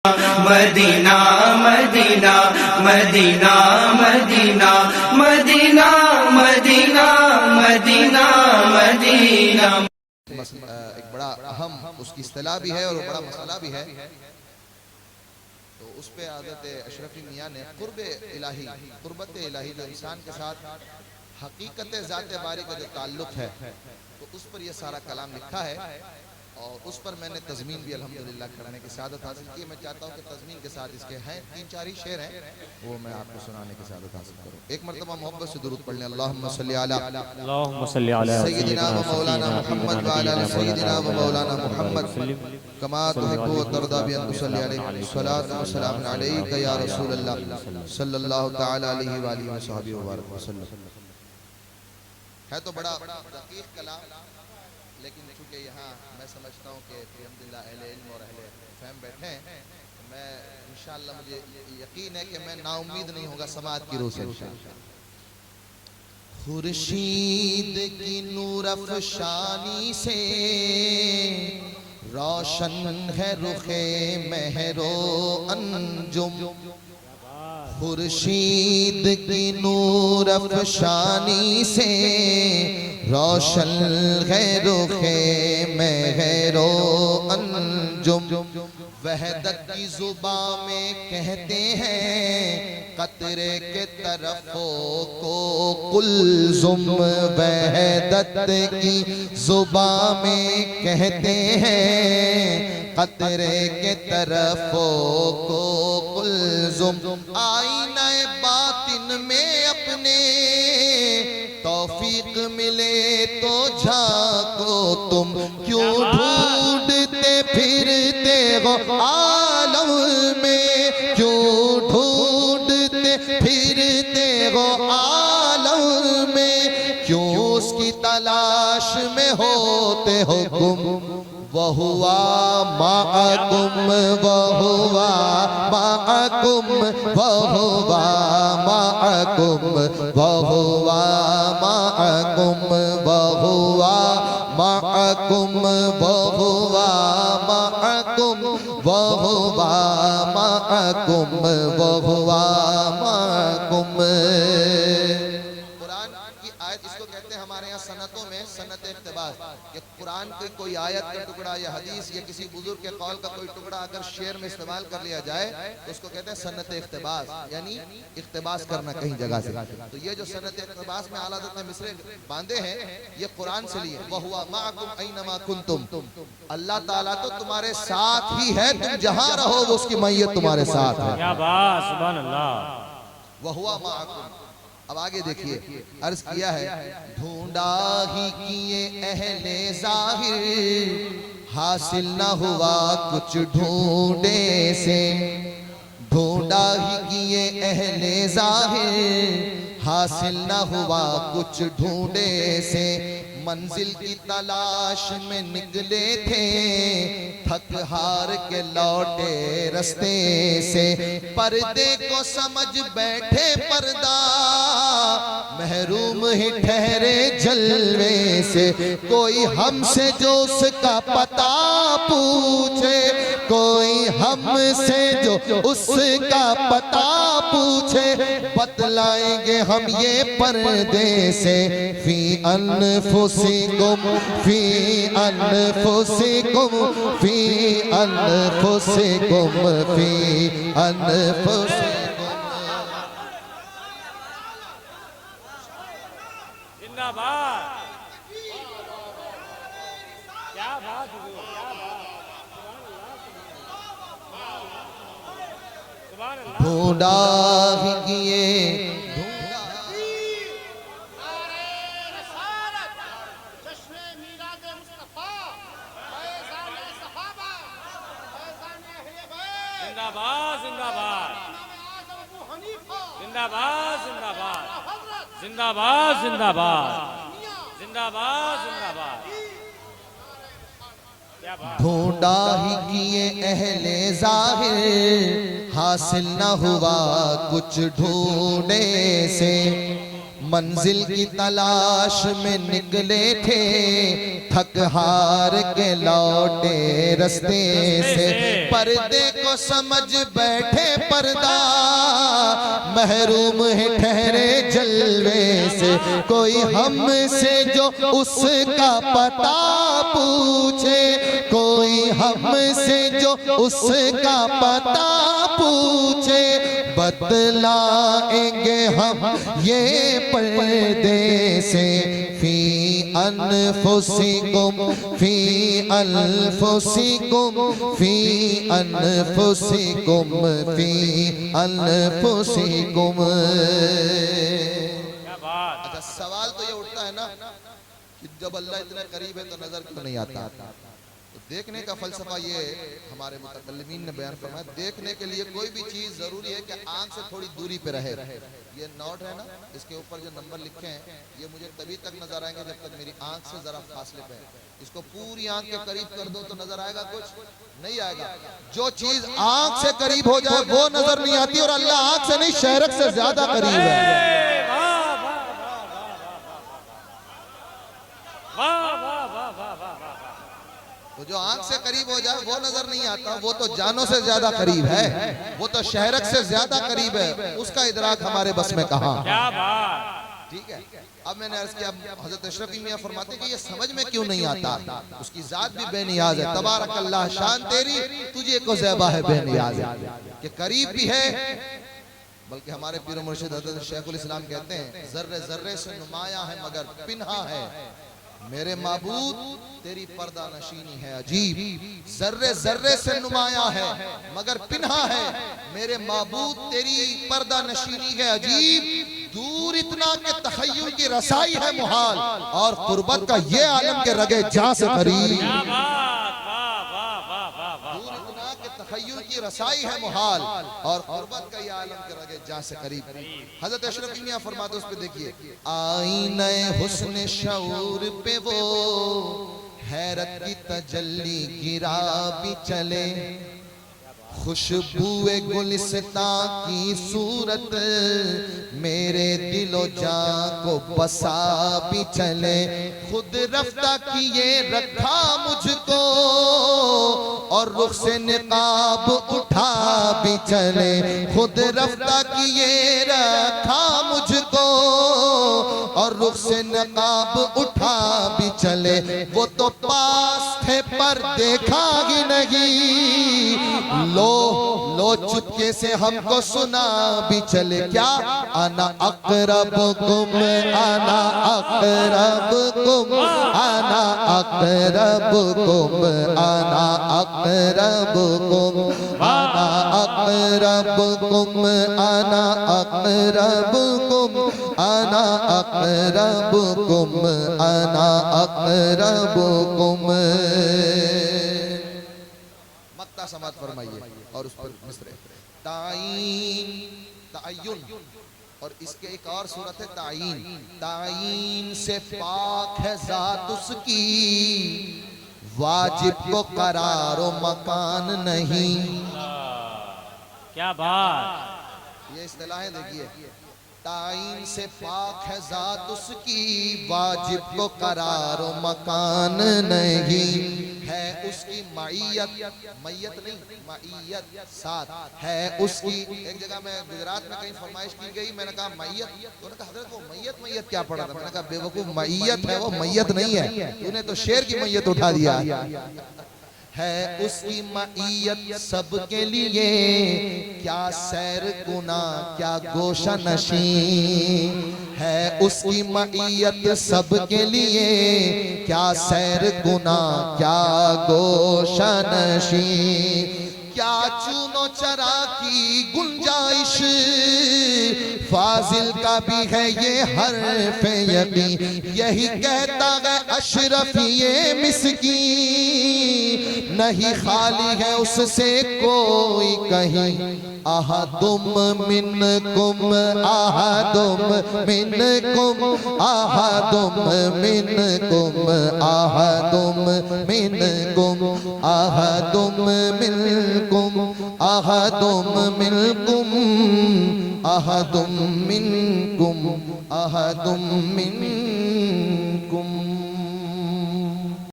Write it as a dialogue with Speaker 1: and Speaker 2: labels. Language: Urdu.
Speaker 1: مدینہ مدینہ مدینہ مدینہ مدینہ مدینہ مدینہ مدینہ۔
Speaker 2: ایک بڑا اہم اس کی اصطلاح بھی ہے اور بڑا مسئلہ بھی ہے، تو اس پہ حضرت اشرفی میاں نے قرب الہی، قربت الہی جو انسان کے ساتھ حقیقت ذات باری کا جو تعلق ہے، تو اس پر یہ سارا کلام لکھا ہے، اور اس پر میں نے تضمین بھی الحمدللہ کرانے کی سعادت حاصل کی ہے۔ میں چاہتا ہوں کہ تضمین کے ساتھ اس کے ہیں 3-4 ہی شعر ہیں، وہ میں آپ کو سنانے کی سعادت حاصل کروں۔ ایک مرتبہ محبت سے درود پڑھ لیں۔ اللہم صلی علی سیدنا و مولانا محمد وعلی آل سیدنا و مولانا محمد کما تحب و ترضى بأن تصلی علیہ الصلاة والسلام علیک یا رسول اللہ صلی اللہ تعالی علیہ وآلہ وصحبہ وبارک وسلم۔ ہے تو بڑا دقیق کلام، لیکن چونکہ یہاں میں سمجھتا ہوں کہ الحمدللہ اہل علم اور اہل فہم بیٹھے ہیں، میں انشاءاللہ مجھے یقین ہے کہ میں نا امید نہیں ہوگا سماعت کی روح سے انشاءاللہ۔ خورشید کی نور افشانی سے روشن ہے رخ مہر و انجم، خورشید کی نور افشانی سے روشن ہے رخ مہر و انجم، وحدت کی زبان میں کہتے ہیں قطرے کے طرف کو کلزم، وحدت کی زبان میں کہتے ہیں قطرے کے طرف کو کلزم، آئینہ باطن میں اپنے توفیق ملے تو جھانکو تم، کیوں ڈھونڈتے پھرتے ہو عالم میں، کیوں ڈھونڈتے پھرتے ہو عالم میں، کیوں اس کی تلاش میں ہوتے ہو گم، وَهُوَ مَعَكُمْ وَهُوَ مَعَكُمْ وَهُوَ مَعَكُمْ وَهُوَ مَعَكُمْ وَهُوَ مَعَكُمْ وَهُوَ مَعَكُمْ وَهُوَ مَعَكُمْ وَهُوَ مَعَكُمْ۔ قرآن کی آیت اس کو کہتے ہیں ہمارے یہاں سنتوں میں سنت اقتباس، کہ قرآن کی کوئی آیت کا ٹکڑا یا حدیث یا کسی بزرگ کے قول کا کوئی ٹکڑا اگر شعر میں استعمال کر لیا جائے تو اس کو کہتے ہیں سنت اقتباس، یعنی اقتباس کرنا کہیں جگہ سے۔ تو یہ جو سنت اقتباس میں اعلیٰ حضرت نے مصرے باندھے ہیں، یہ قرآن سے لیے۔ وَهُوَ مَعَكُمْ أَيْنَمَا كُنْتُمْ، اللہ تعالیٰ تو تمہارے ساتھ ہی ہے، تم جہاں رہو وہ اس کی معیت تمہارے ساتھ ہے۔
Speaker 3: کیا بات، سبحان اللہ۔
Speaker 2: وَهُوَ مَعَكُمْ۔ اب آگے دیکھیے، عرض کیا ہے، ڈھونڈا ہی کیے اہل ظاہر حاصل نہ ہوا کچھ ڈھونڈے سے، ڈھونڈا ہی کیے اہل ظاہر حاصل نہ ہوا کچھ ڈھونڈے سے، منزل کی تلاش میں نکلے تھے تھک ہار کے لوٹے رستے سے، پردے کو سمجھ بیٹھے پردہ محروم ہی ٹھہرے جلوے سے، کوئی ہم سے جو اس کا پتہ پوچھے، کوئی ہم سے جو اس کا پتہ پوچھے، بتلائیں گے ہم یہ پردے سے، فی انفسکم فی انفسکم فی انفسکم فی انفسکم۔
Speaker 3: زندہ باد، کیا بات حضور، کیا بات، سبحان اللہ۔
Speaker 2: ڈھونڈا ہی کیے
Speaker 3: زندہ باد، زندہ باد، زندہ باد، زندہ باد، زندہ باد، زندہ باد، زندہ باد، زندہ باد، کیا بات۔
Speaker 2: ڈھونڈا ہی کیے اہل ظاہر حاصل نہ ہوا کچھ ڈھونڈے سے، منزل کی تلاش میں نکلے تھے تھک ہار کے لوٹے رستے سے پردے کو سمجھ بیٹھے پردہ محروم ہے ٹھہرے جلوے سے کوئی ہم سے جو اس کا پتہ پوچھے کوئی ہم سے جو اس کا پتہ پوچھے بتلائیں گے ہم یہ پردے سے فی انفسکم فی انفسکم فی انفسکم فی انفسکم. اچھا سوال تو یہ اٹھتا ہے نا کہ جب اللہ اتنا قریب ہے تو نظر کیوں نہیں آتا؟ تو دیکھنے کا فلسفہ یہ ہمارے متکلمین نے بیان فرمایا، دیکھنے کے لیے کوئی بھی چیز ضروری ہے کہ آنکھ سے تھوڑی دوری پہ رہے. یہ نوٹ ہے نا، اس کے اوپر جو نمبر لکھے ہیں یہ مجھے تبھی تک نظر آئیں گے جب تک میری آنکھ سے ذرا فاصلے پہ ہے. اس کو پوری آنکھ کے قریب کر دو تو نظر آئے گا؟ کچھ نہیں آئے گا. جو چیز آنکھ سے قریب ہو جائے وہ نظر نہیں آتی، اور اللہ آنکھ سے نہیں شہرک سے زیادہ قریب ہے. تو جو آنکھ سے قریب ہو جائے وہ نظر نہیں آتا، وہ تو جانوں سے زیادہ قریب ہے، وہ تو شہرک سے زیادہ قریب ہے، اس کا ادراک ہمارے بس میں کہاں. ٹھیک ہے. اب میں نے عرض کیا حضرت اشرفی میاں فرماتے کہ یہ سمجھ میں کیوں نہیں آتا؟ اس کی ذات بھی بے نیاز ہے. تبارک اللہ، شان تیری تجھے کو زیبا ہے بے نیاز ہے، کہ قریب بھی ہے. بلکہ ہمارے پیر و مرشد حضرت شیخ الاسلام کہتے ہیں ذرے ذرے سے نمایاں ہے مگر پنہا ہے میرے معبود تیری پردہ نشینی ہے عجیب. ذرے ذرے سے نمایاں ہے مگر پنہا ہے میرے معبود تیری پردہ نشینی ہے عجیب. دور اتنا کہ تخیل کی رسائی ہے محال، اور قربت کا یہ عالم کے رگے جاں سے قریب. دور اتنا کہ تخیل کی رسائی ہے محال، اور قربت کا یہ عالم کے رگے جاں سے قریب. حضرت اشرفی میاں فرماتے اس پہ دیکھیے، آئینہ حسن شعور پہ وہ حیرت کی تجلی گرا بھی چلے، خوشبوئے گلستان کی صورت میرے دل و جان کو بسا بھی چلے. خود رفتہ کیے رکھا مجھ کو اور رخ سے نقاب اٹھا بھی چلے. خود رفتہ کیے رکھا مجھ کو اور رخ سے نقاب اٹھا بھی چلے. وہ تو پاس تھے پر دیکھا ہی نہیں، لو چپکے سے ہم کو سنا بھی چلے. کیا انا اقربکم انا اقربکم انا اقربکم انا اقربکم انا اقربکم انا اقربکم انا اقربکم انا اقربکم. مقطع سماعت فرمائیے اور اس پر مصرع تعین اور اس کے ایک اور صورت ہے تعین. تعین سے پاک ہے ذات اس کی، واجب کو قرار و مکان نہیں.
Speaker 3: کیا بات.
Speaker 2: یہ اصطلاحیں دیکھیے، تعین سے پاک ہے ذات اس کی، واجب کو قرار و مکان نہیں. ہے اس کی معیت، میت نہیں معیت ساتھ ہے اس کی. ایک جگہ میں گجرات میں کہیں فرمائش کی گئی، میں نے کہا معیت، تو نے کہا حضرت وہ میت کیا پڑھا تھا؟ میں نے کہا بے وقوف، معیت ہے وہ میت نہیں ہے، تو نے تو شیر کی میت اٹھا دیا. ہے اس کی معیت سب کے لیے، کیا سیر گناہ کیا گوشہ نشین. ہے اس کی معیت سب کے لیے، کیا سیر گناہ کیا گوشہ نشین. کیا چونو چرا کی گنجائش، فاضل کا بھی ہے یہ حرف یقین. یہی کہتا ہے اشرف یہ مسکین، نہیں خالی ہے اس سے کوئی کہیں. احدم منکم احدم منکم احدم منکم احدم منکم احدم منکم احدم منکم أحد منكم أحد منكم